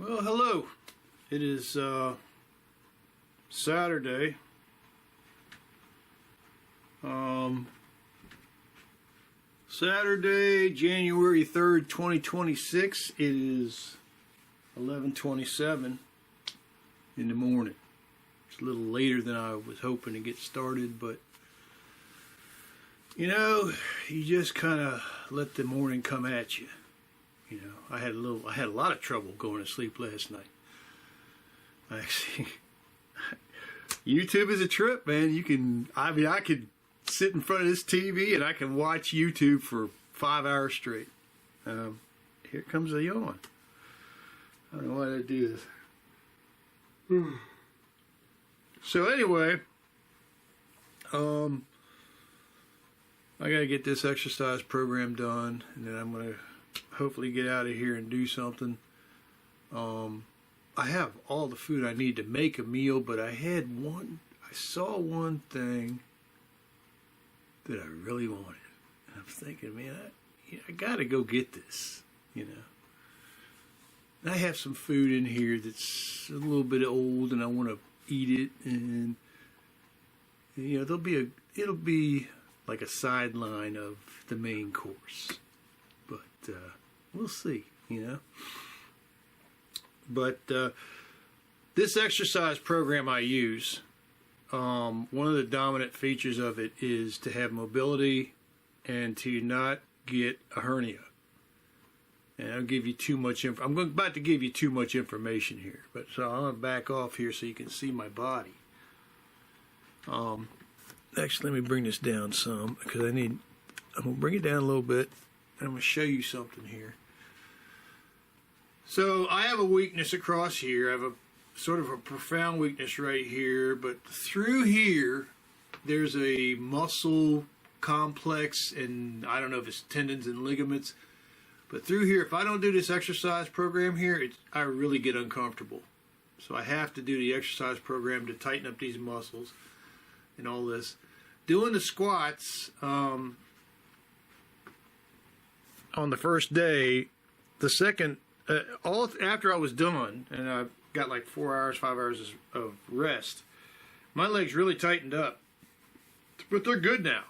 Well, hello. It is Saturday. Saturday, January 3rd, 2026. It is 11:27 in the morning. It's a little later than I was hoping to get started, but you just kind of let the morning come at you. I had a lot of trouble going to sleep last night. Actually, YouTube is a trip, man. I could sit in front of this TV and I can watch YouTube for 5 hours straight. Here comes a yawn. I don't know why I do this. So anyway, I gotta get this exercise program done, and then I'm gonna hopefully get out of here and do something. I have all the food I need to make a meal, but I saw one thing that I really wanted. And I'm thinking, man, I gotta go get this, And I have some food in here that's a little bit old and I want to eat it, and it'll be like a sideline of the main course. But we'll see, But this exercise program I use, one of the dominant features of it is to have mobility and to not get a hernia. And I'll give you too much I'm about to give you too much information here, but so I'm going to back off here so you can see my body. Actually, let me bring this down some because I'm going to bring it down a little bit, and I'm going to show you something here. So I have a weakness across here. I have a sort of a profound weakness right here, but through here there's a muscle complex, and I don't know if it's tendons and ligaments, but through here, if I don't do this exercise program here, I really get uncomfortable. So I have to do the exercise program to tighten up these muscles and all this. Doing the squats on the first day, the second all after I was done, and I got like 4 hours, 5 hours of rest, my legs really tightened up. But they're good now.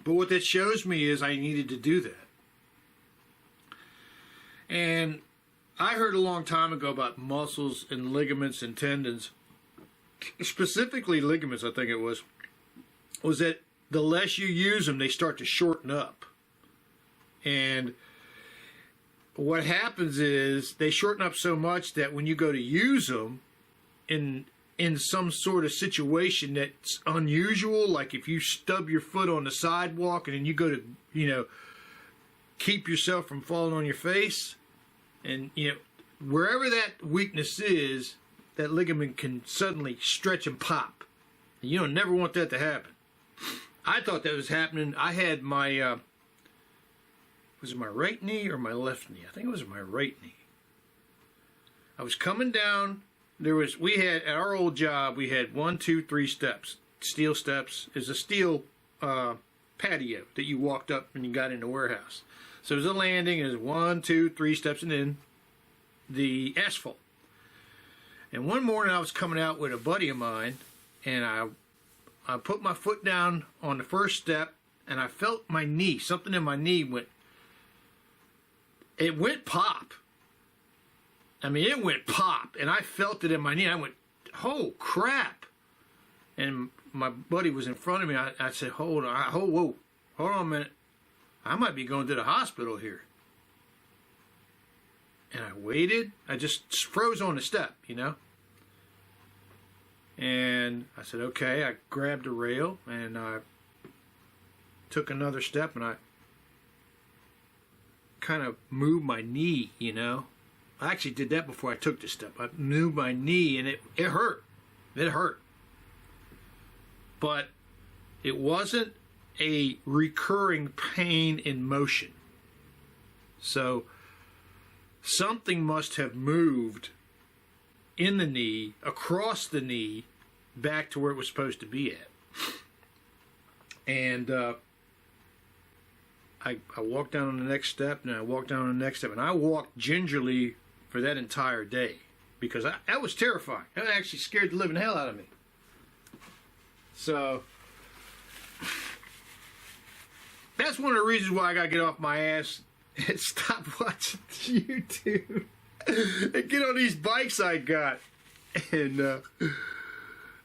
But what that shows me is I needed to do that. And I heard a long time ago about muscles and ligaments and tendons, specifically ligaments, I think it was that the less you use them, they start to shorten up. And what happens is they shorten up so much that when you go to use them in some sort of situation that's unusual, like if you stub your foot on the sidewalk and then you go to, keep yourself from falling on your face, and, wherever that weakness is, that ligament can suddenly stretch and pop. And you don't never want that to happen. I thought that was happening. I had my... was it my right knee or my left knee? I think it was my right knee. I was coming down. We had, at our old job, we had 1, 2, 3 steps. Steel steps. It's a steel patio that you walked up when you got in the warehouse. So there's a landing, there's 1, 2, 3 steps, and then the asphalt. And one morning I was coming out with a buddy of mine, and I put my foot down on the first step, and I felt my knee, something in my knee went pop. I mean, it went pop, and I felt it in my knee. I went, oh, crap. And my buddy was in front of me. I said, hold on a minute. I might be going to the hospital here. And I waited. I just froze on the step, And I said, okay. I grabbed a rail, and I took another step, and I kind of moved my knee, I actually did that before I took the step. I moved my knee, and it hurt. It hurt. But it wasn't a recurring pain in motion. So something must have moved in the knee, across the knee, back to where it was supposed to be at. And I walked down on the next step, and I walked down on the next step, and I walked gingerly for that entire day because that was terrifying. That actually scared the living hell out of me. So that's one of the reasons why I got to get off my ass and stop watching YouTube and get on these bikes I got and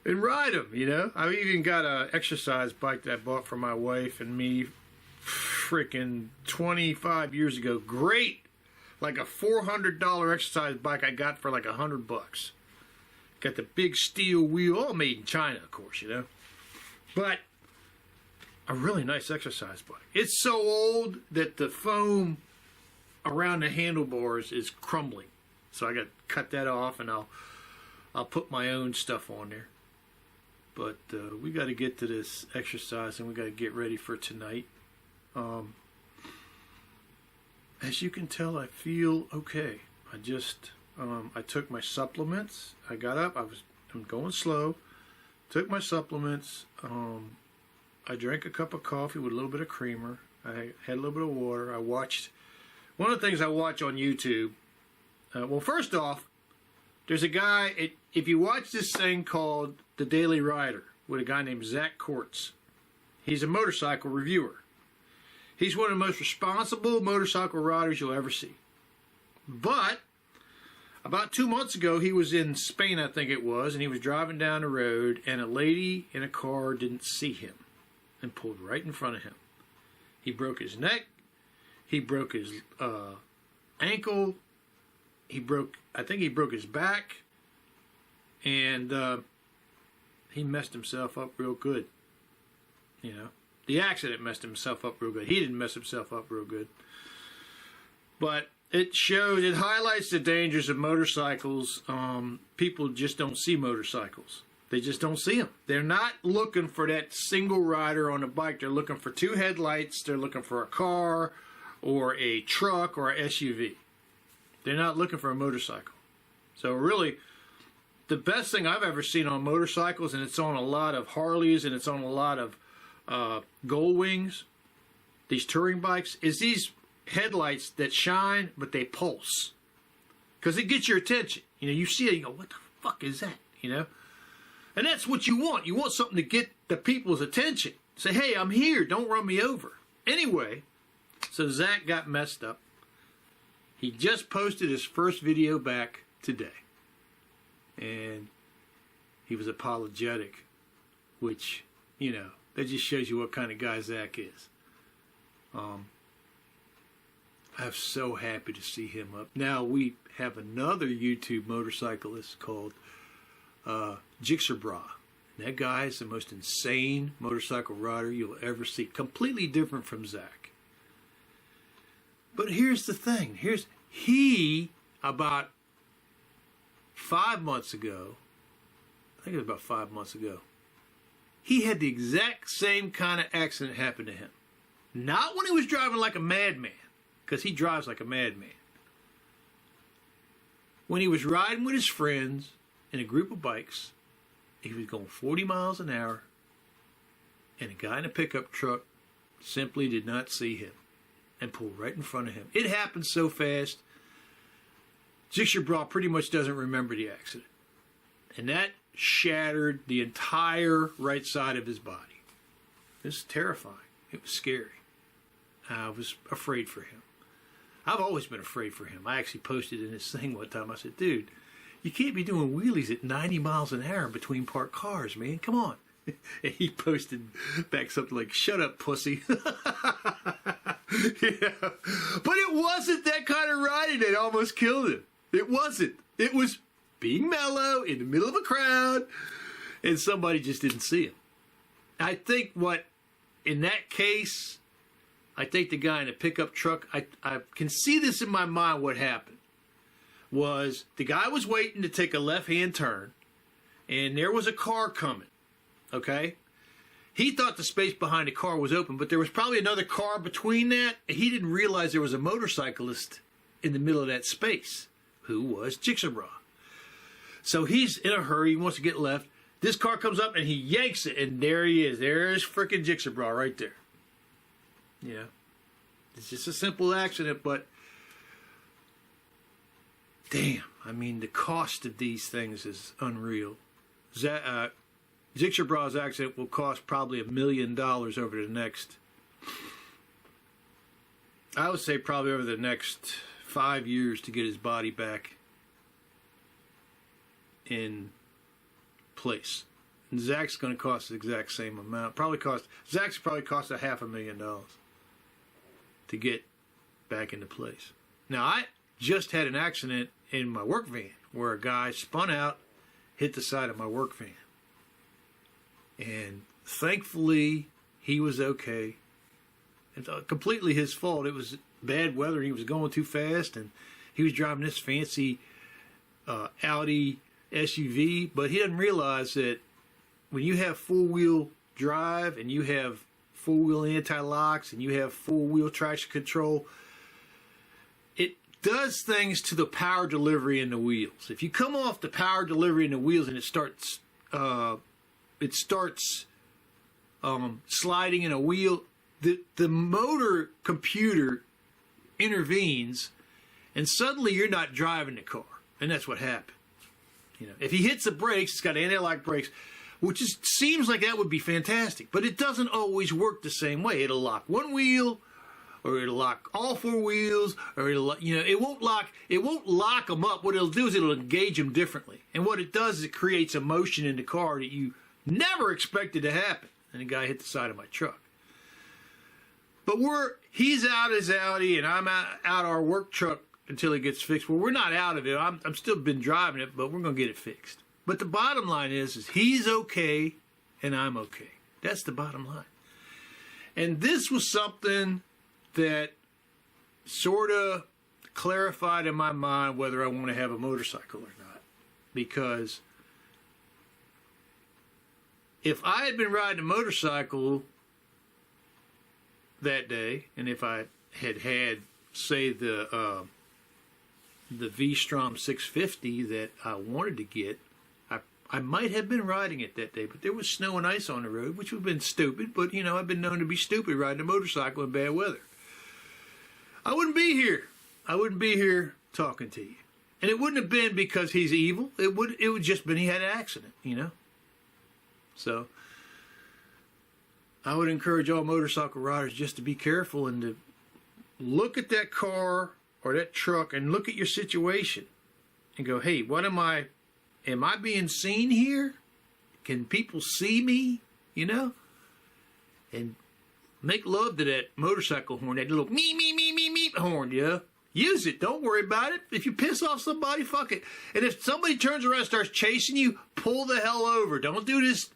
ride them, you know. I even got an exercise bike that I bought for my wife and me freaking 25 years ago. Great. Like a $400 exercise bike I got for like $100. Got the big steel wheel, all made in China, of course, you know. But a really nice exercise bike. It's so old that the foam around the handlebars is crumbling. So I got to cut that off, and I'll put my own stuff on there. But we got to get to this exercise, and we got to get ready for tonight. As you can tell, I feel okay. I took my supplements. I got up. I'm going slow. Took my supplements. I drank a cup of coffee with a little bit of creamer. I had a little bit of water. I watched. One of the things I watch on YouTube. Well, first off, there's a guy. If you watch this thing called The Daily Rider with a guy named Zach Kortz, he's a motorcycle reviewer. He's one of the most responsible motorcycle riders you'll ever see. But about 2 months ago, he was in Spain, I think it was, and he was driving down the road, and a lady in a car didn't see him and pulled right in front of him. He broke his neck. He broke his ankle. I think he broke his back. And he messed himself up real good. You know, the accident messed himself up real good. He didn't mess himself up real good. But it highlights the dangers of motorcycles. People just don't see motorcycles. They just don't see them. They're not looking for that single rider on a bike. They're looking for two headlights. They're looking for a car or a truck or an SUV. They're not looking for a motorcycle. So really, the best thing I've ever seen on motorcycles, and it's on a lot of Harleys and it's on a lot of Gold Wings, these touring bikes, is these headlights that shine, but they pulse. Because it gets your attention. You know, you see it, you go, what the fuck is that? You know? And that's what you want. You want something to get the people's attention. Say, hey, I'm here. Don't run me over. Anyway, so Zach got messed up. He just posted his first video back today. And he was apologetic, which, you know, that just shows you what kind of guy Zach is. I'm so happy to see him up. Now we have another YouTube motorcyclist called Jixerbra. And that guy is the most insane motorcycle rider you'll ever see. Completely different from Zach. But here's the thing. He, about 5 months ago, I think it was about 5 months ago, he had the exact same kind of accident happen to him. Not when he was driving like a madman, because he drives like a madman. When he was riding with his friends in a group of bikes, he was going 40 miles an hour, and a guy in a pickup truck simply did not see him and pulled right in front of him. It happened so fast, Jixerbra pretty much doesn't remember the accident. And that shattered the entire right side of his body. It was terrifying. It was scary. I was afraid for him. I've always been afraid for him. I actually posted in his thing one time. I said, dude, you can't be doing wheelies at 90 miles an hour between parked cars, man. Come on. And he posted back something like, shut up, pussy. Yeah. But it wasn't that kind of riding that almost killed him. It wasn't. It was being mellow in the middle of a crowd, and somebody just didn't see him. I think in that case, I think the guy in the pickup truck, I can see this in my mind. What happened was the guy was waiting to take a left-hand turn, and there was a car coming, okay? He thought the space behind the car was open, but there was probably another car between that, and he didn't realize there was a motorcyclist in the middle of that space, who was Jixerbra. So he's in a hurry, he wants to get left. This car comes up, and he yanks it, and there he is. There's frickin' Jixerbra right there. Yeah. It's just a simple accident, but damn, I mean, the cost of these things is unreal. Ziegler Bras accident will cost probably $1 million over the next, I would say probably over the next 5 years to get his body back in place. And Zach's going to cost the exact same amount. Zach's probably cost $500,000 to get back into place. Now, I just had an accident in my work van where a guy spun out, hit the side of my work van. And thankfully, he was okay. It's completely his fault. It was bad weather. He was going too fast, and he was driving this fancy Audi SUV. But he didn't realize that when you have four-wheel drive and you have four-wheel anti-locks and you have four-wheel traction control, it does things to the power delivery in the wheels. If you come off the power delivery in the wheels and it starts sliding in a wheel, the motor computer intervenes, and suddenly you're not driving the car, and that's what happened. You know, if he hits the brakes, it's got anti-lock brakes, which seems like that would be fantastic, but it doesn't always work the same way. It'll lock one wheel, or it'll lock all four wheels, or it won't lock them up. What it'll do is it'll engage them differently, and what it does is it creates a motion in the car that you never expected to happen. And the guy hit the side of my truck. But he's out his Audi, and I'm out our work truck until it gets fixed. Well, we're not out of it. I'm still been driving it, but we're going to get it fixed. But the bottom line is he's okay, and I'm okay. That's the bottom line. And this was something that sort of clarified in my mind whether I want to have a motorcycle or not. Because if I had been riding a motorcycle that day, and if I had say, the V-Strom 650 that I wanted to get, I might have been riding it that day, but there was snow and ice on the road, which would have been stupid, but, I've been known to be stupid riding a motorcycle in bad weather. I wouldn't be here. I wouldn't be here talking to you. And it wouldn't have been because he's evil. It would just been he had an accident, So I would encourage all motorcycle riders just to be careful and to look at that car or that truck and look at your situation and go, hey, am I being seen here? Can people see me? And make love to that motorcycle horn, that little me horn, yeah? Use it. Don't worry about it. If you piss off somebody, fuck it. And if somebody turns around and starts chasing you, pull the hell over. Don't do this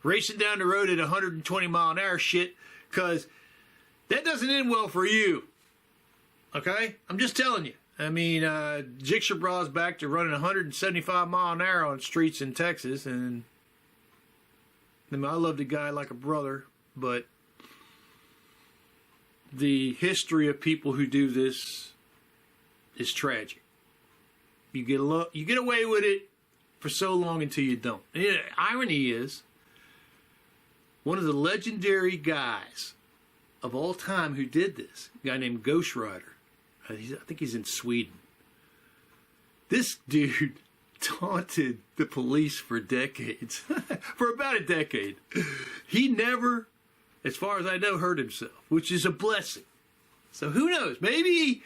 racing down the road at 120 mile an hour shit, because that doesn't end well for you. Okay? I'm just telling you. I mean, Ziegler Bras back to running 175 mile an hour on streets in Texas, and I love the guy like a brother, but the history of people who do this is tragic. You get away with it for so long until you don't. And the irony is, one of the legendary guys of all time who did this, a guy named Ghost Rider, I think he's in Sweden. This dude taunted the police for decades, for about a decade. He never, as far as I know, hurt himself, which is a blessing. So who knows? Maybe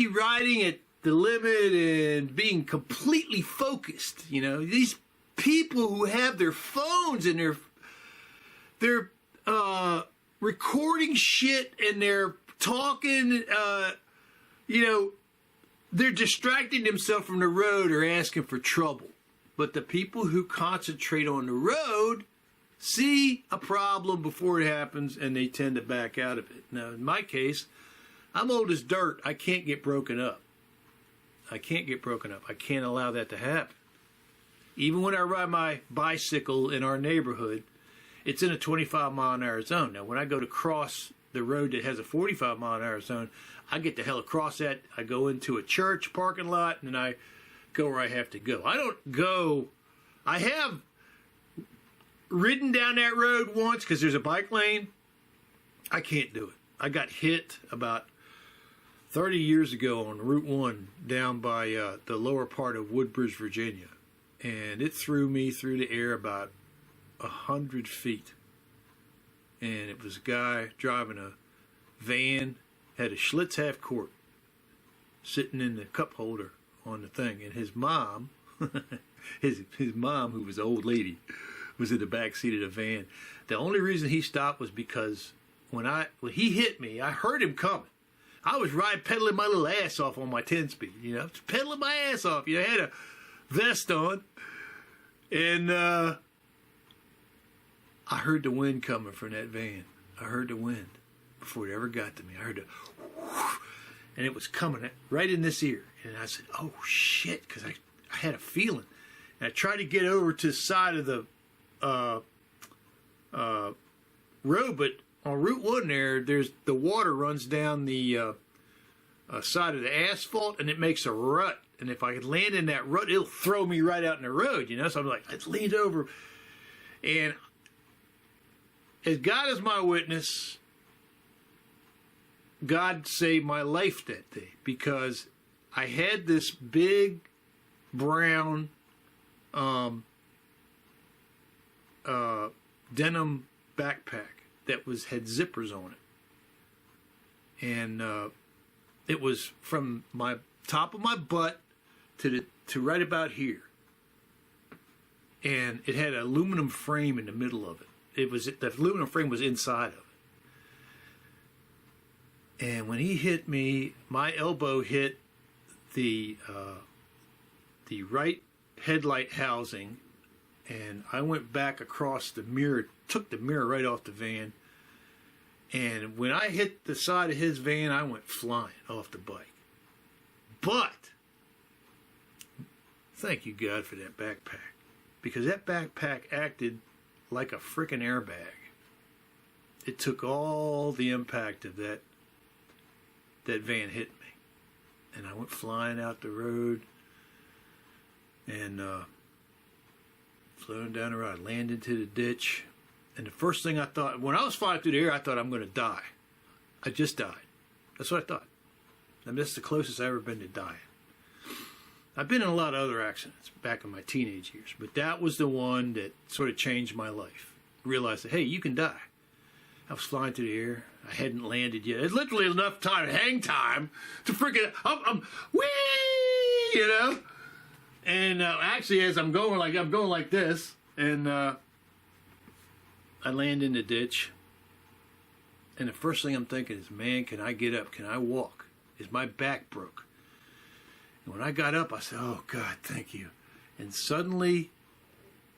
riding at the limit and being completely focused. These people who have their phones and they're recording shit and they're talking, they're distracting themselves from the road or asking for trouble. But the people who concentrate on the road see a problem before it happens and they tend to back out of it. Now, in my case, I'm old as dirt. I can't get broken up. I can't allow that to happen. Even when I ride my bicycle in our neighborhood, it's in a 25 mile an hour zone. Now, when I go to cross the road that has a 45 mile an hour zone, I get the hell across that. I go into a church parking lot, and then I go where I have to go. I have ridden down that road once because there's a bike lane. I can't do it. I got hit about 30 years ago on Route 1 down by the lower part of Woodbridge, Virginia. And it threw me through the air about 100 feet. And it was a guy driving a van, had a Schlitz half quart sitting in the cup holder on the thing. And his mom, his mom, who was an old lady, was in the back seat of the van. The only reason he stopped was because when he hit me, I heard him coming. I was pedaling my little ass off on my 10-speed, just pedaling my ass off. I had a vest on, and I heard the wind coming from that van. I heard the wind before it ever got to me. I heard the whoosh, and it was coming right in this ear. And I said, oh, shit, because I had a feeling. And I tried to get over to the side of the road, but on Route 1 there's the water runs down the side of the asphalt, and it makes a rut. And if I could land in that rut, it'll throw me right out in the road, So I'm like, I leaned over. And as God is my witness, God saved my life that day, because I had this big brown denim backpack that had zippers on it, and it was from my top of my butt to right about here, and it had an aluminum frame in the middle of it. The aluminum frame was inside of it, and when he hit me, my elbow hit the right headlight housing, and I went back across the mirror, took the mirror right off the van, and when I hit the side of his van, I went flying off the bike. But thank you, God, for that backpack, because that backpack acted like a frickin' airbag. It took all the impact of that van hit me, and I went flying out the road, and floating down the road, I landed into the ditch. And the first thing I thought, when I was flying through the air, I thought I'm going to die. I just died. That's what I thought. And that's the closest I've ever been to dying. I've been in a lot of other accidents back in my teenage years, but that was the one that sort of changed my life. Realized that, hey, you can die. I was flying through the air. I hadn't landed yet. It's literally enough hang time to freaking, I'm whee, And actually, as I'm going like this, and I land in the ditch, and the first thing I'm thinking is, man, can I get up? Can I walk? Is my back broke? And when I got up, I said, oh, God, thank you. And suddenly,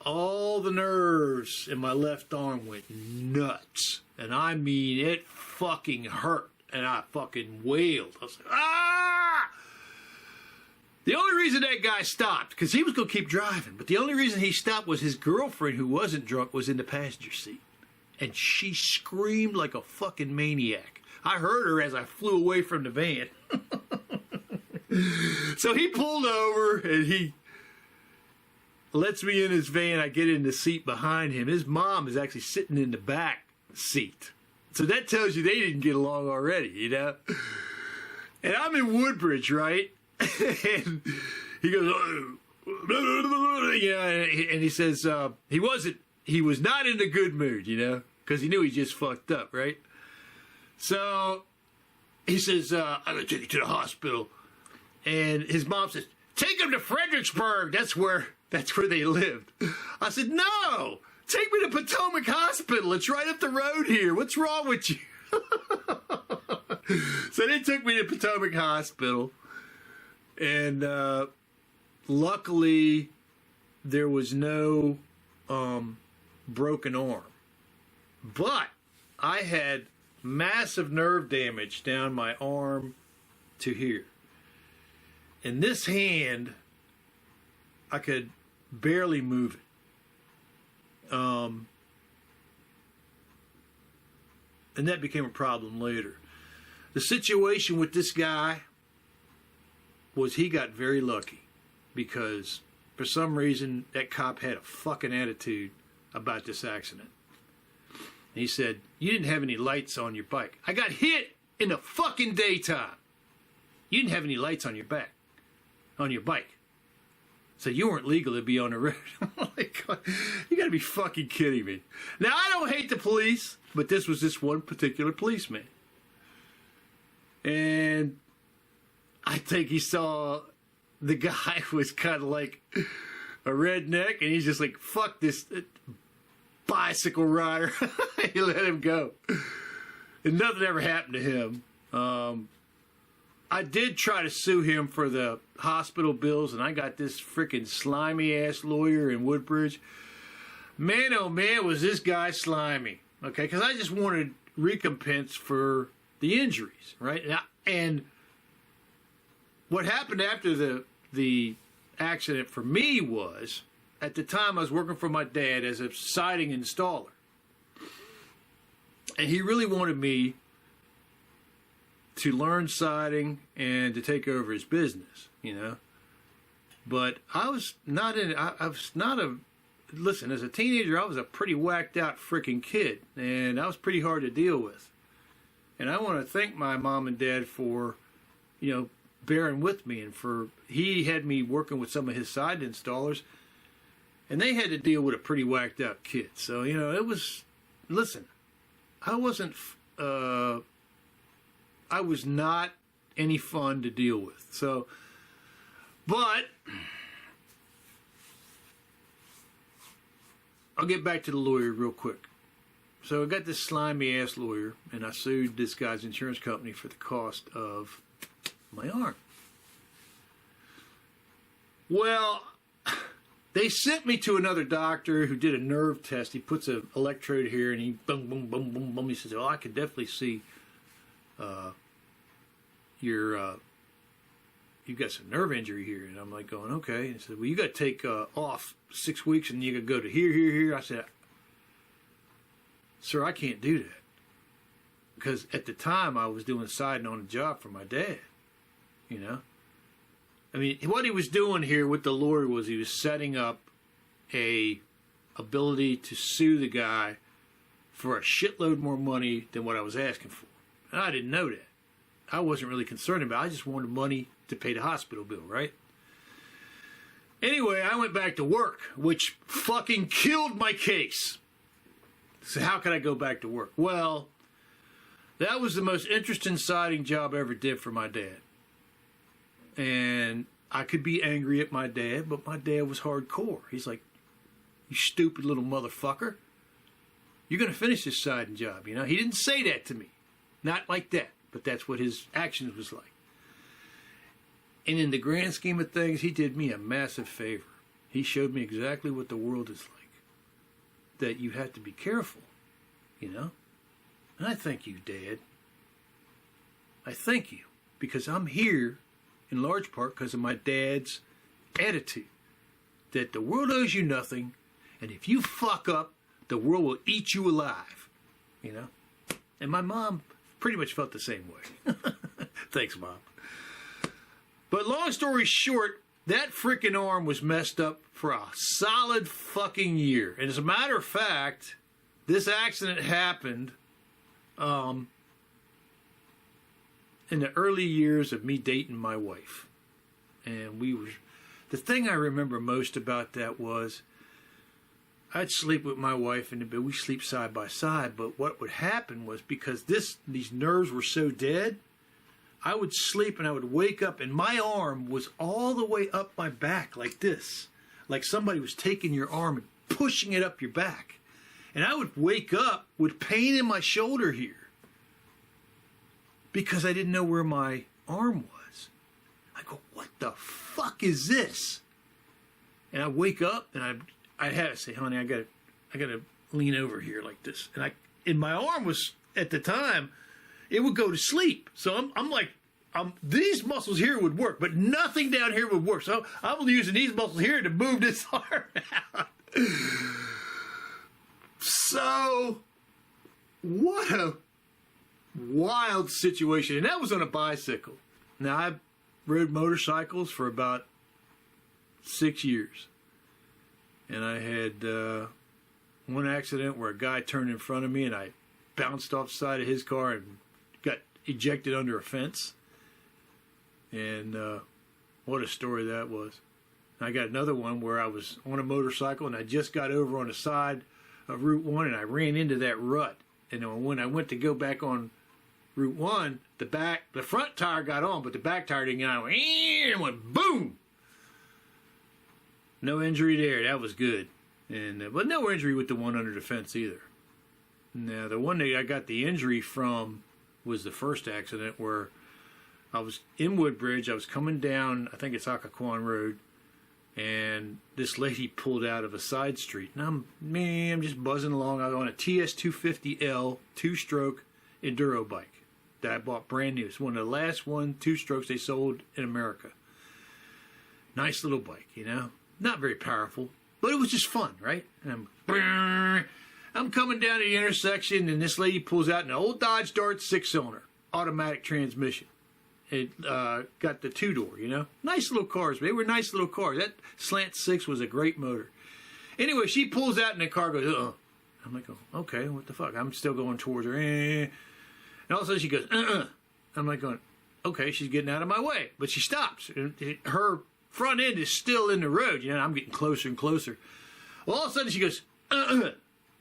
all the nerves in my left arm went nuts. And I mean, it fucking hurt. And I fucking wailed. I was like, ah! The only reason that guy stopped, because he was going to keep driving, but the only reason he stopped was his girlfriend, who wasn't drunk, was in the passenger seat. And she screamed like a fucking maniac. I heard her as I flew away from the van. So he pulled over, and he lets me in his van. I get in the seat behind him. His mom is actually sitting in the back seat. So that tells you they didn't get along already, And I'm in Woodbridge, right? And he goes, and he says he was not in a good mood, because he knew he just fucked up, right? So he says, I'm gonna take you to the hospital, and his mom says, take him to Fredericksburg. That's where they lived. I said, no, take me to Potomac Hospital. It's right up the road here. What's wrong with you? So they took me to Potomac Hospital. And luckily, there was no broken arm. But I had massive nerve damage down my arm to here. And this hand, I could barely move it. And that became a problem later. The situation with this guy was he got very lucky, because for some reason that cop had a fucking attitude about this accident. And he said, you didn't have any lights on your bike. I got hit in the fucking daytime. You didn't have any lights on your bike. So you weren't legal to be on the road. I'm like, God, you got to be fucking kidding me. Now, I don't hate the police, but this was this one particular policeman. And I think he saw the guy was kind of like a redneck, and he's just like, fuck this bicycle rider. He let him go. And nothing ever happened to him. I did try to sue him for the hospital bills, and I got this freaking slimy-ass lawyer in Woodbridge. Man, oh man, was this guy slimy. Okay, because I just wanted recompense for the injuries, right? And what happened after the accident for me was, at the time I was working for my dad as a siding installer. And he really wanted me to learn siding and to take over his business, you know. But I was not listen, as a teenager, I was a pretty whacked out freaking kid, and I was pretty hard to deal with. And I want to thank my mom and dad for, you know, bearing with me, and he had me working with some of his side installers, and they had to deal with a pretty whacked out kid. So, you know, listen, I was not any fun to deal with. So, but I'll get back to the lawyer real quick. So I got this slimy ass lawyer, and I sued this guy's insurance company for the cost of my arm. Well, they sent me to another doctor who did a nerve test. He puts an electrode here, and he boom, boom, boom, boom, boom. He says, "Oh, I could definitely see you've got some nerve injury here." And I'm like going, okay. And he said, "Well, you got to take off 6 weeks, and you got to go to here." I said, "Sir, I can't do that." Because at the time, I was doing siding on a job for my dad, you know. I mean, what he was doing here with the lawyer was he was setting up a ability to sue the guy for a shitload more money than what I was asking for. And I didn't know that. I wasn't really concerned about it. I just wanted money to pay the hospital bill, right? Anyway, I went back to work, which fucking killed my case. So how could I go back to work? Well, that was the most interesting siding job I ever did for my dad. And I could be angry at my dad, but my dad was hardcore. He's like, "You stupid little motherfucker. You're going to finish this siding job," you know. He didn't say that to me. Not like that. But that's what his actions was like. And in the grand scheme of things, he did me a massive favor. He showed me exactly what the world is like. That you have to be careful, you know. And I thank you, Dad. I thank you. Because I'm here in large part because of my dad's attitude. That the world owes you nothing, and if you fuck up, the world will eat you alive, you know. And my mom pretty much felt the same way. Thanks, Mom. But long story short, that freaking arm was messed up for a solid fucking year. And as a matter of fact, this accident happened in the early years of me dating my wife. And the thing I remember most about that was I'd sleep with my wife in the bed. We sleep side by side. But what would happen was, because these nerves were so dead, I would sleep and I would wake up and my arm was all the way up my back like this. Like somebody was taking your arm and pushing it up your back. And I would wake up with pain in my shoulder here because I didn't know where my arm was. I go, "What the fuck is this?" And I wake up and I'd have to say, "Honey, I gotta lean over here like this." And my arm was, at the time, it would go to sleep. So I'm like, these muscles here would work, but nothing down here would work. So I'm using these muscles here to move this arm out. So, what a wild situation. And that was on a bicycle. Now, I rode motorcycles for about 6 years. And I had one accident where a guy turned in front of me and I bounced off the side of his car and got ejected under a fence. And what a story that was. I got another one where I was on a motorcycle and I just got over on the side of Route 1 and I ran into that rut. And when I went to go back on Route 1, the front tire got on, but the back tire didn't get on. It went boom! No injury there. That was good. And but no injury with the one under the fence either. Now, the one that I got the injury from was the first accident where I was in Woodbridge. I was coming down, I think it's Occoquan Road, and this lady pulled out of a side street. And I'm just buzzing along. I was on a TS250L 2-stroke enduro bike that I bought brand new. It's one of the last 2-strokes they sold in America. Nice little bike, you know. Not very powerful, but it was just fun, right? And I'm coming down to the intersection, and this lady pulls out an old Dodge Dart 6-cylinder, automatic transmission. It got the 2-door, you know. Nice little cars. They were nice little cars. That Slant 6 was a great motor. Anyway, she pulls out, and the car goes, uh-uh. I'm like, oh, okay, what the fuck? I'm still going towards her. And all of a sudden, she goes, uh-uh. I'm like going, okay, she's getting out of my way. But she stops. Her front end is still in the road. You know, I'm getting closer and closer. Well, all of a sudden, she goes, uh-uh.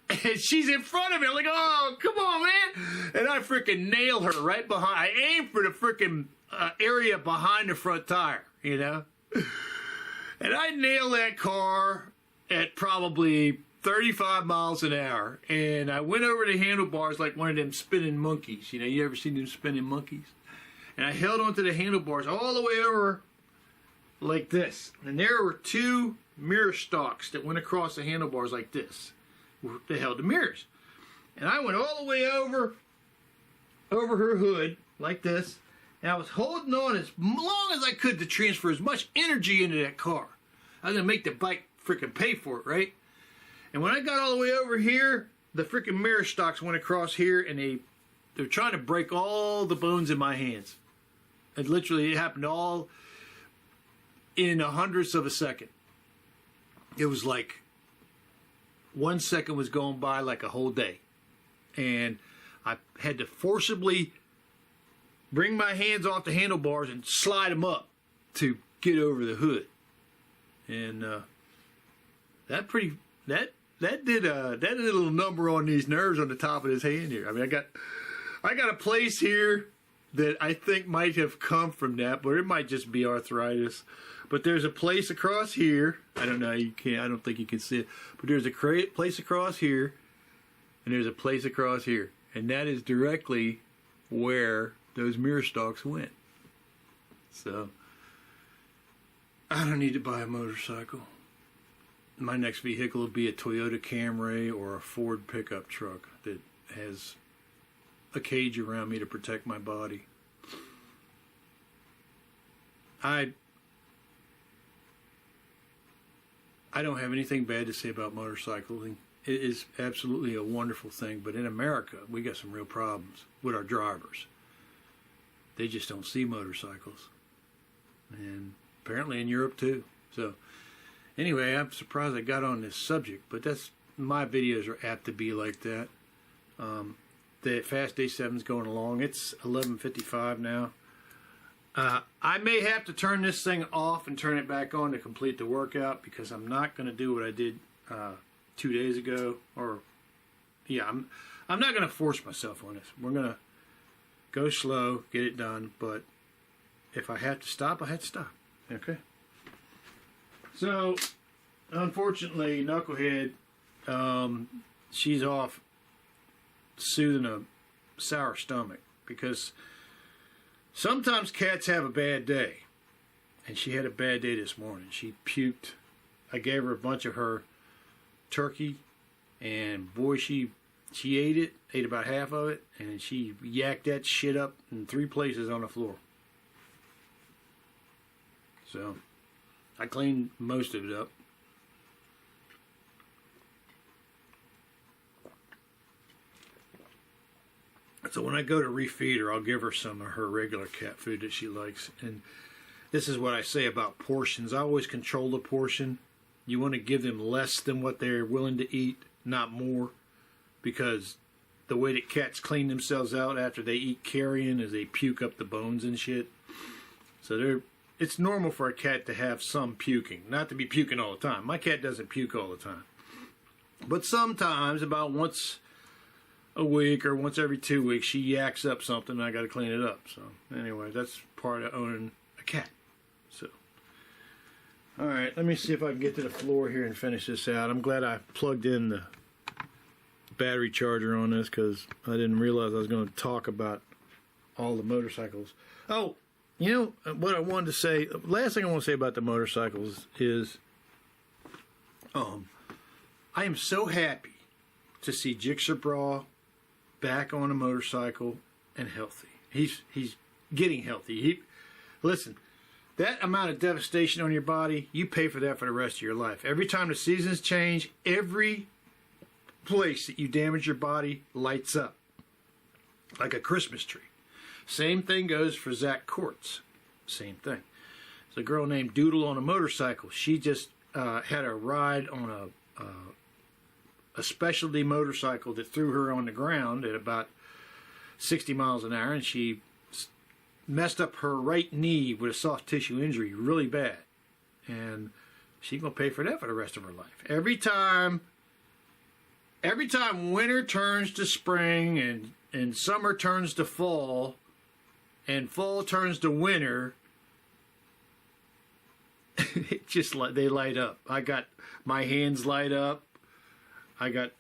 And she's in front of me. I'm like, oh, come on, man. And I freaking nail her right behind. I aim for the freaking area behind the front tire, you know. And I nail that car at probably 35 miles an hour. And I went over the handlebars like one of them spinning monkeys. You know, you ever seen them spinning monkeys? And I held onto the handlebars all the way over like this. And there were 2 mirror stalks that went across the handlebars like this. They held the mirrors. And I went all the way over her hood like this. And I was holding on as long as I could to transfer as much energy into that car. I was going to make the bike freaking pay for it, right? And when I got all the way over here, the freaking mirror stalks went across here, and they're trying to break all the bones in my hands. It literally happened all in 100ths of a second. It was like 1 second was going by like a whole day. And I had to forcibly bring my hands off the handlebars and slide them up to get over the hood. And that did a little number on these nerves on the top of his hand here. I mean, I got a place here that I think might have come from that, but it might just be arthritis. But there's a place across here. I don't know. I don't think you can see it. But there's a place across here, and there's a place across here, and that is directly where those mirror stalks went. So I don't need to buy a motorcycle. My next vehicle will be a Toyota Camry or a Ford pickup truck that has a cage around me to protect my body. I don't have anything bad to say about motorcycling. It is absolutely a wonderful thing, but in America, we got some real problems with our drivers. They just don't see motorcycles. And apparently in Europe too. So anyway, I'm surprised I got on this subject, but my videos are apt to be like that. The Fast Day 7's going along. It's 11:55 now. I may have to turn this thing off and turn it back on to complete the workout, because I'm not going to do what I did 2 days ago. I'm not going to force myself on this. We're going to go slow, get it done, but if I have to stop, I have to stop. Okay? So, unfortunately, Knucklehead, she's off soothing a sour stomach, because sometimes cats have a bad day, and she had a bad day this morning. She puked. I gave her a bunch of her turkey, and boy, she ate about half of it, and she yacked that shit up in 3 places on the floor. So I cleaned most of it up. So when I go to refeed her, I'll give her some of her regular cat food that she likes. And this is what I say about portions. I always control the portion. You want to give them less than what they're willing to eat, not more. Because the way that cats clean themselves out after they eat carrion is they puke up the bones and shit. So it's normal for a cat to have some puking, not to be puking all the time. My cat doesn't puke all the time. But sometimes, about once a week or once every 2 weeks, she yaks up something and I got to clean it up. So anyway, that's part of owning a cat. So, all right, let me see if I can get to the floor here and finish this out. I'm glad I plugged in the battery charger on this because I didn't realize I was going to talk about all the motorcycles. Oh, you know what I wanted to say? Last thing I want to say about the motorcycles is I am so happy to see Jigsaw Bra back on a motorcycle and healthy. He's getting healthy. Listen, that amount of devastation on your body, you pay for that for the rest of your life. Every time the seasons change, every place that you damage your body lights up like a Christmas tree. Same thing goes for Zach Kortz. Same thing. There's a girl named Doodle on a motorcycle. She just had a ride on a specialty motorcycle that threw her on the ground at about 60 miles an hour, and she messed up her right knee with a soft tissue injury really bad. And she's going to pay for that for the rest of her life. Every time winter turns to spring and summer turns to fall and fall turns to winter, it just they light up. I got my hands light up. I got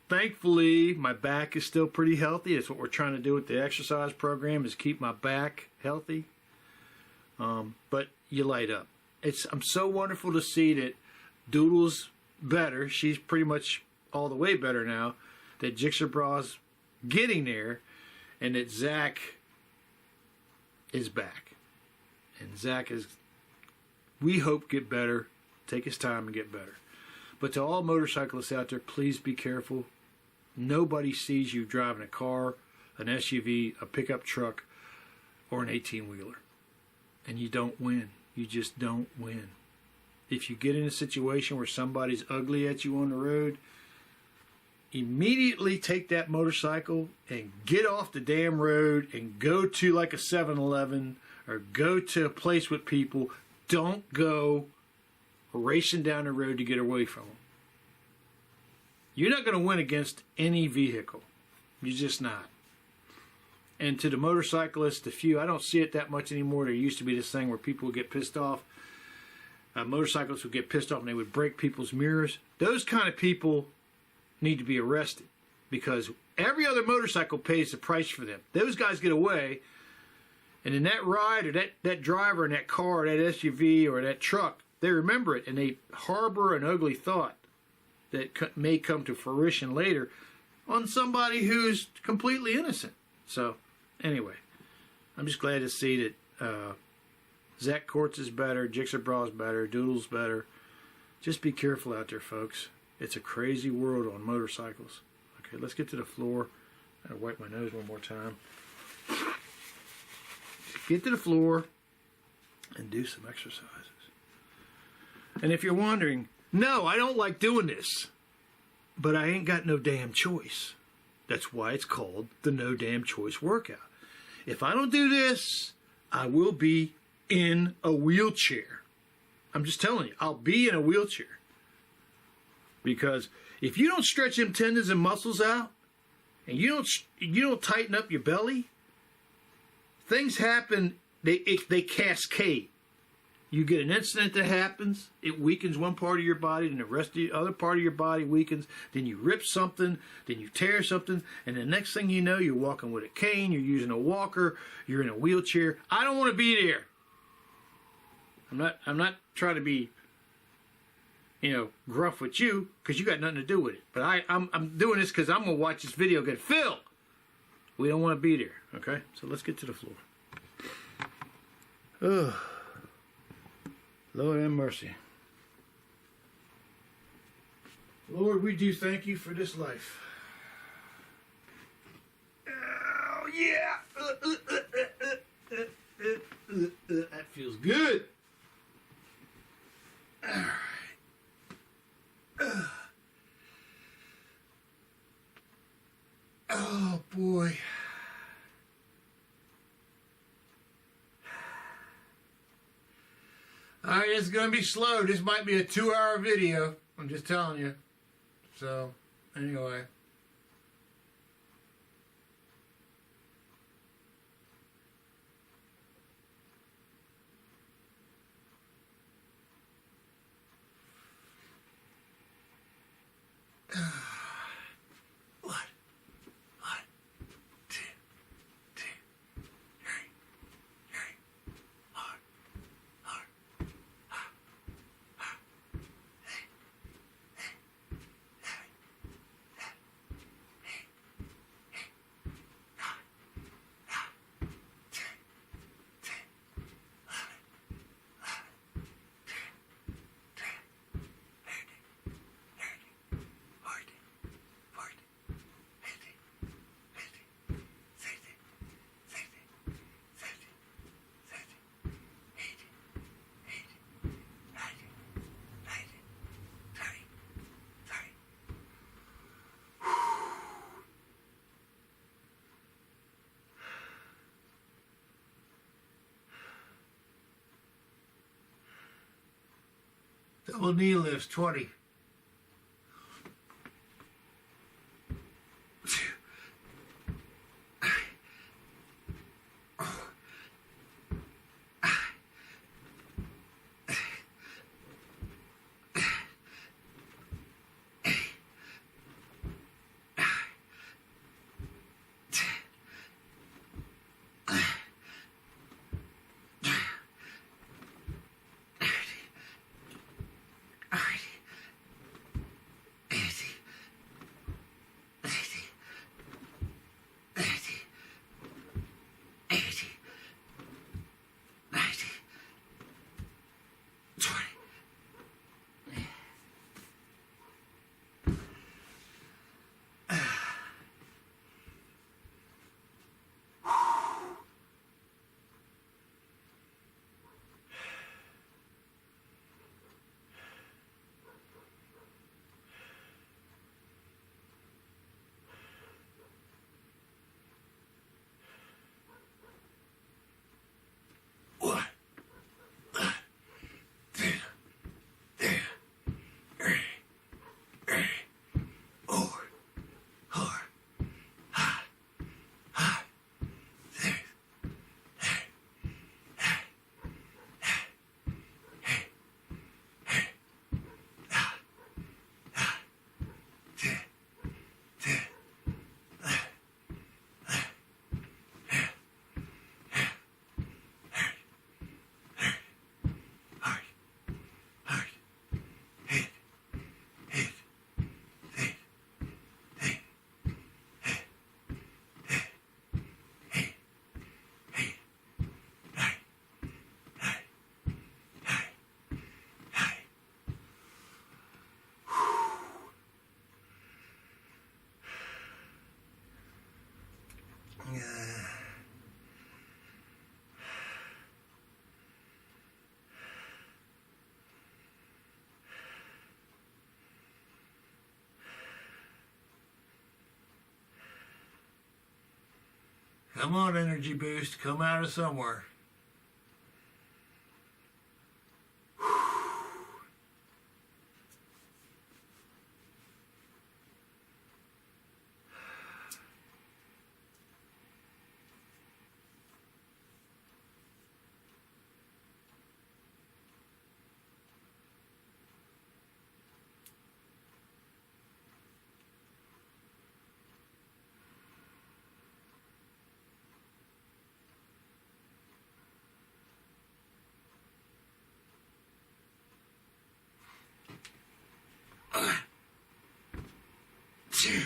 thankfully my back is still pretty healthy. That's what we're trying to do with the exercise program, is keep my back healthy. But you light up. I'm so wonderful to see that Doodle's better. She's pretty much all the way better now. That Jigsaw Bra's getting there, and that Zach is back. And Zach is, we hope, get better. Take his time and get better. But to all motorcyclists out there, please be careful. Nobody sees you driving a car, an SUV, a pickup truck, or an 18-wheeler. And you don't win. You just don't win. If you get in a situation where somebody's ugly at you on the road, immediately take that motorcycle and get off the damn road and go to like a 7-Eleven or go to a place with people. Don't go racing down the road to get away from them. You're not going to win against any vehicle. You're just not. And to the motorcyclists, the few, I don't see it that much anymore. There used to be this thing where people would get pissed off. Motorcyclists would get pissed off and they would break people's mirrors. Those kind of people need to be arrested because every other motorcycle pays the price for them. Those guys get away, and in that ride or that driver in that car or that SUV or that truck, they remember it and they harbor an ugly thought that may come to fruition later on somebody who's completely innocent. So, anyway, I'm just glad to see that Zach Kortz is better, Jigsaw Bra's better, Doodle's better. Just be careful out there, folks. It's a crazy world on motorcycles. Okay, let's get to the floor. I'll wipe my nose one more time. Get to the floor and do some exercises. And if you're wondering, no, I don't like doing this, but I ain't got no damn choice. That's why it's called the No Damn Choice Workout. If I don't do this, I will be in a wheelchair. I'm just telling you, I'll be in a wheelchair. Because if you don't stretch them tendons and muscles out, and you don't tighten up your belly, things happen, they cascade. You get an incident that happens, it weakens one part of your body, and the rest of the other part of your body weakens. Then you rip something, then you tear something, and the next thing you know, you're walking with a cane, you're using a walker, you're in a wheelchair. I don't want to be there. I'm not trying to be, gruff with you, because you got nothing to do with it. But I'm doing this because I'm going to watch this video get filled. We don't want to be there, okay? So let's get to the floor. Ugh. Lord have mercy. Lord, we do thank you for this life. Oh, yeah. That feels good. All right. Oh, boy. All right, it's going to be slow. This might be a 2-hour video. I'm just telling you. So, anyway. Double knee lifts, 20. Come on, energy boost. Come out of somewhere. Two.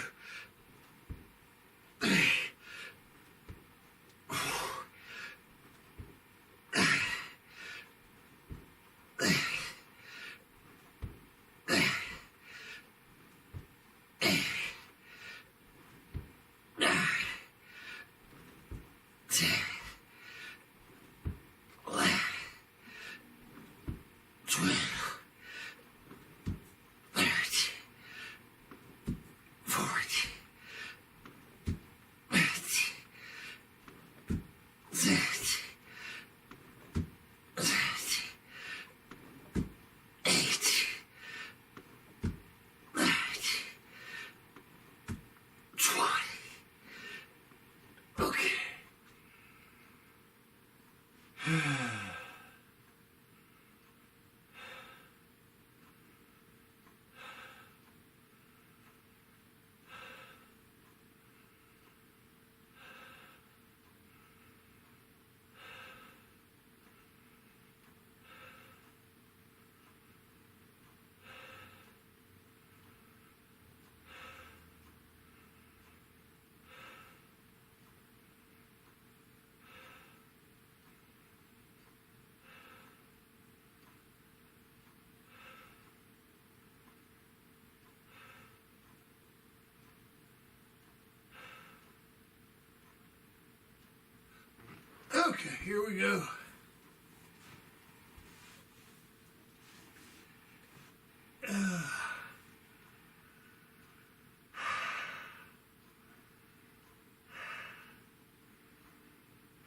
here we go.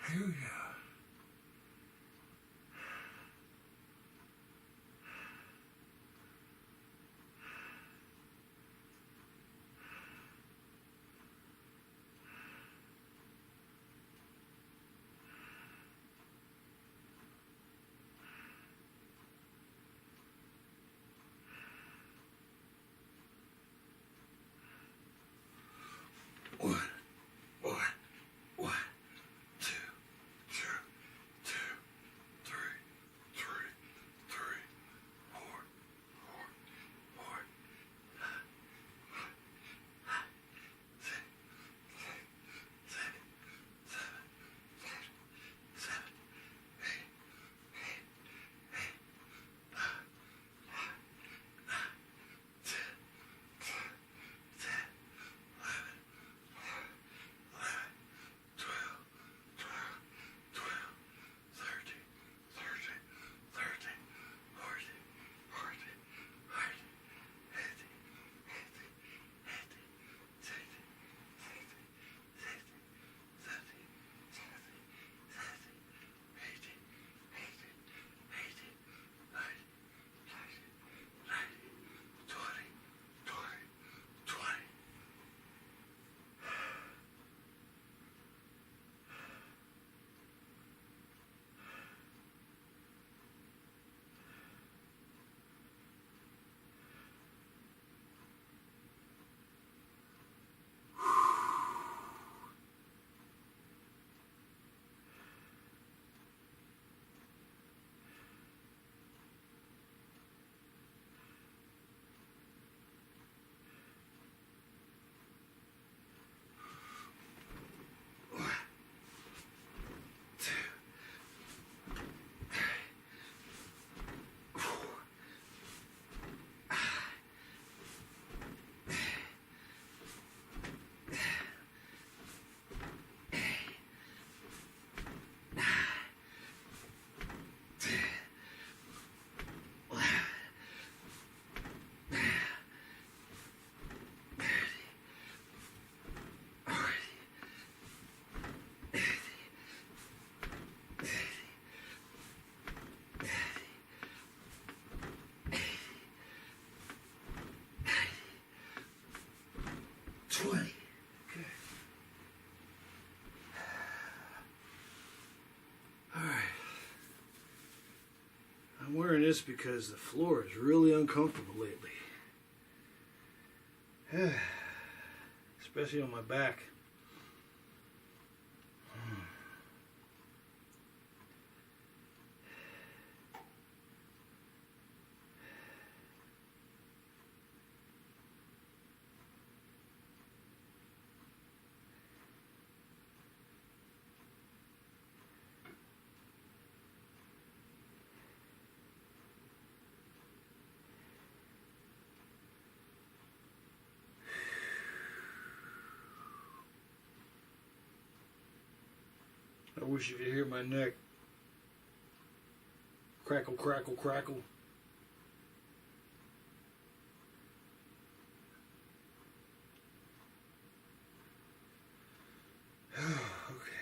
Here we go. One, two, three, four, six, seven, eight, I'm wearing this because the floor is really uncomfortable lately. Especially on my back. I wish you could hear my neck. Crackle, crackle, crackle. Okay.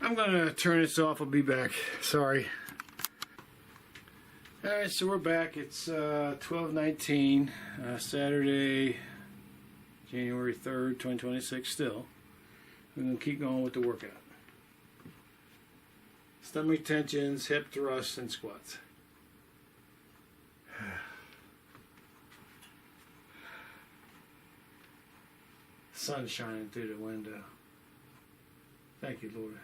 I'm gonna turn this off. I'll be back. Sorry. All right, so we're back. It's 12:19, Saturday, January 3rd, 2026. Still, we're gonna keep going with the workout. Stomach tensions, hip thrusts, and squats. Sun shining through the window. Thank you, Lord.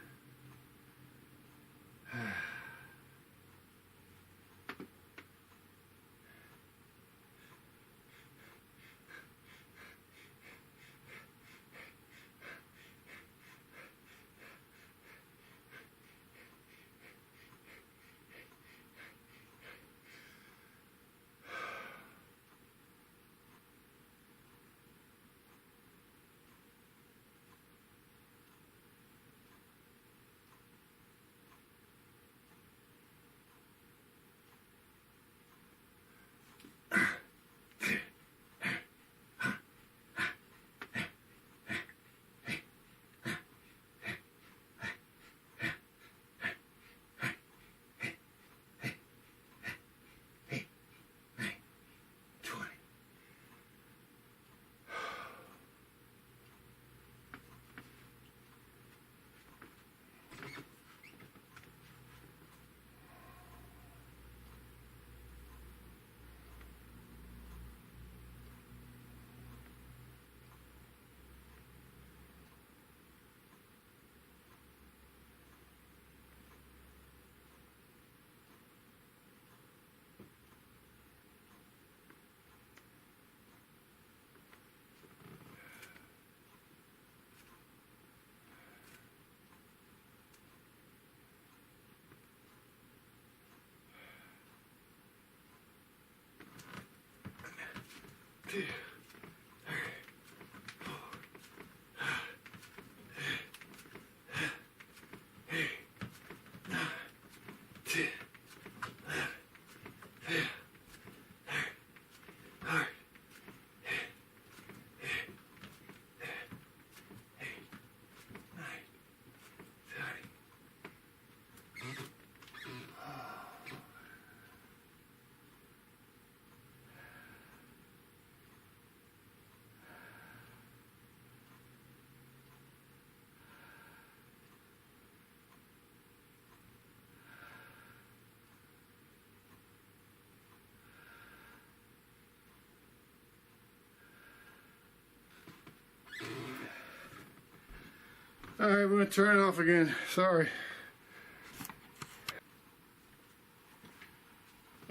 All right, we're going to turn it off again. Sorry.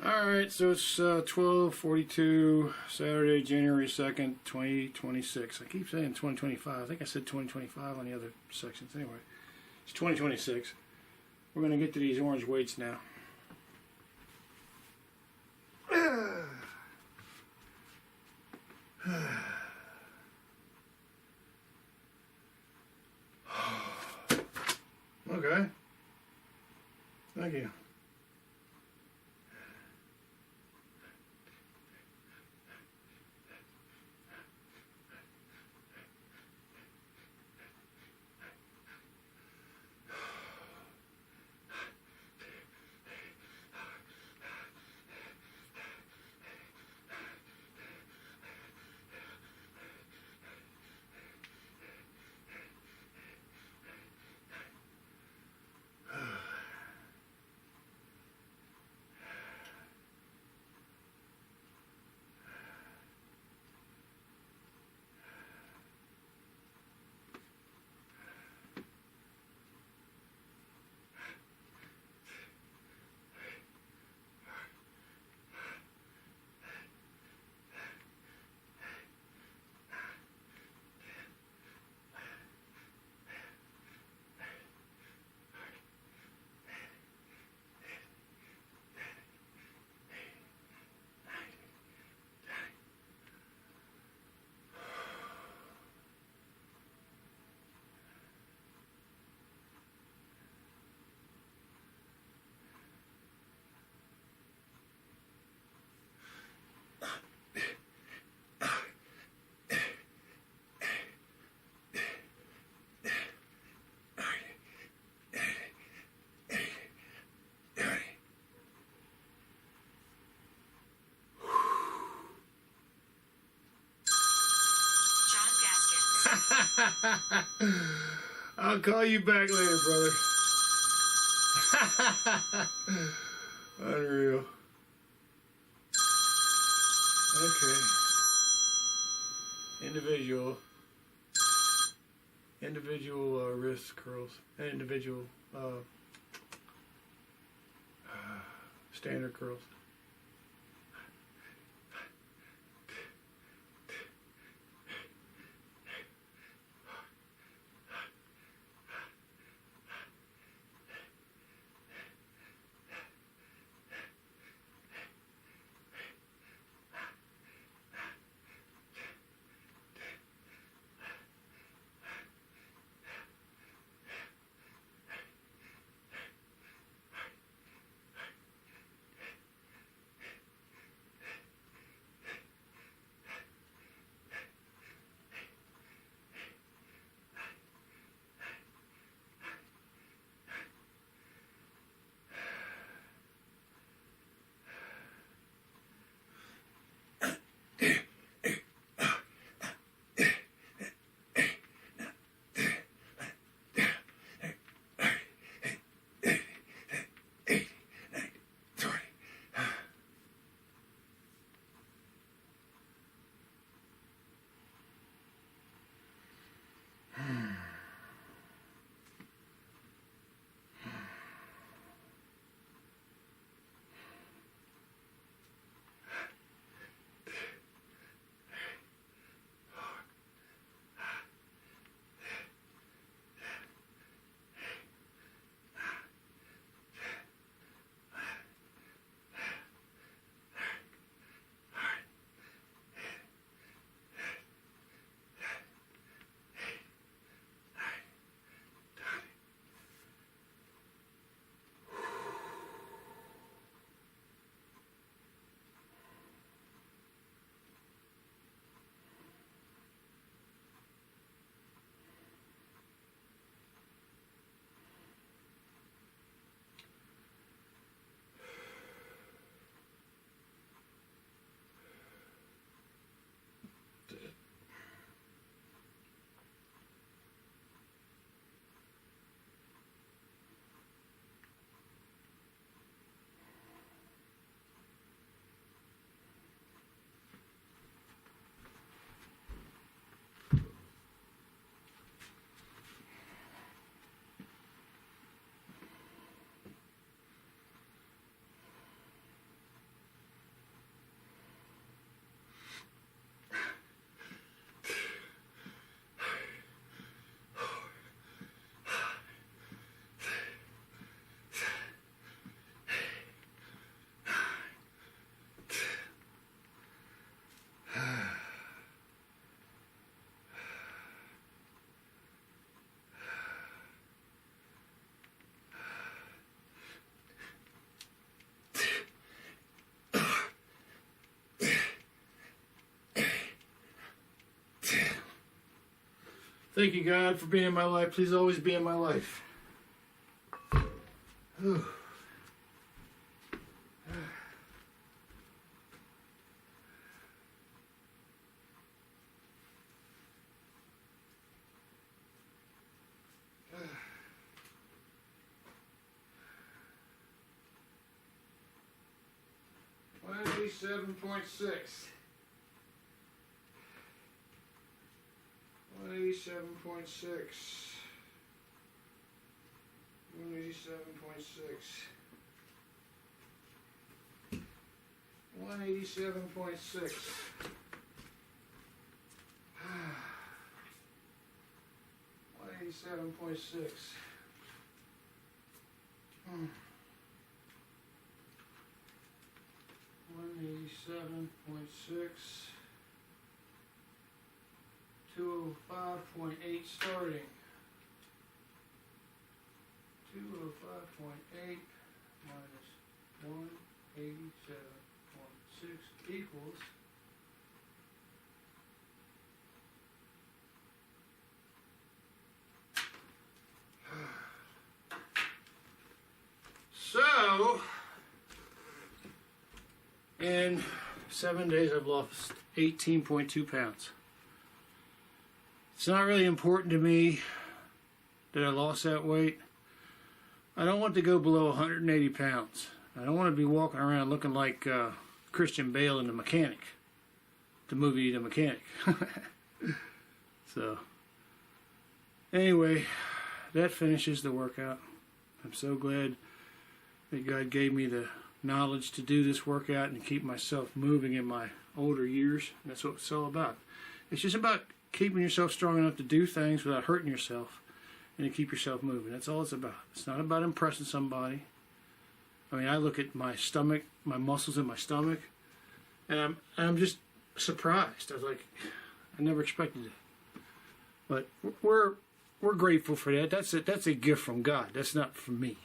All right, so it's 12:42, Saturday, January 2nd, 2026. I keep saying 2025. I think I said 2025 on the other sections. Anyway, it's 2026. We're going to get to these orange weights now. Okay. Thank you. I'll call you back later, brother. Unreal. Okay. Individual wrist curls. Individual standard curls. Thank you, God, for being in my life. Please always be in my life. Whew. 187.6. 187.6. 187.6. 187.6. 187.6. 187.6. 205.8 starting. 205.8 minus 187.6 equals so in 7 days I've lost 18.2 pounds. It's not really important to me that I lost that weight. I don't want to go below 180 pounds. I don't want to be walking around looking like Christian Bale in The Mechanic, the movie The Mechanic. So, anyway, that finishes the workout. I'm so glad that God gave me the knowledge to do this workout and keep myself moving in my older years. That's what it's all about. It's just about keeping yourself strong enough to do things without hurting yourself and to keep yourself moving. That's all it's about. It's not about impressing somebody. I mean, I look at my stomach, my muscles in my stomach, and I'm just surprised. I was like, I never expected it. But we're grateful for that. That's a gift from God. That's not from me.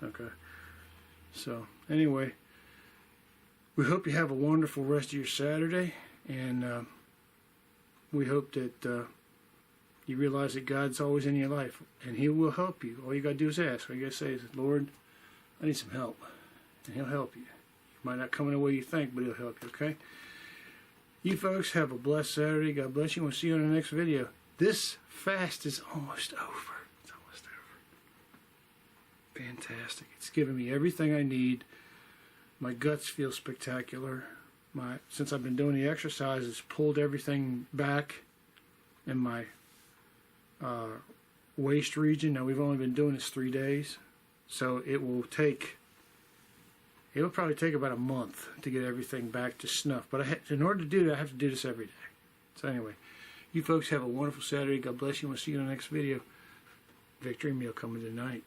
Okay. So anyway, we hope you have a wonderful rest of your Saturday, and we hope that you realize that God's always in your life, and He will help you. All you got to do is ask. All you got to say is, Lord, I need some help, and He'll help you. It might not come in the way you think, but He'll help you, okay? You folks have a blessed Saturday. God bless you. We'll see you in the next video. This fast is almost over. It's almost over. Fantastic. It's given me everything I need. My guts feel spectacular. Since I've been doing the exercise, it's pulled everything back in my waist region. Now, we've only been doing this 3 days, so it'll probably take about a month to get everything back to snuff. But in order to do that, I have to do this every day. So anyway, you folks have a wonderful Saturday. God bless you. We'll see you in the next video. Victory meal coming tonight.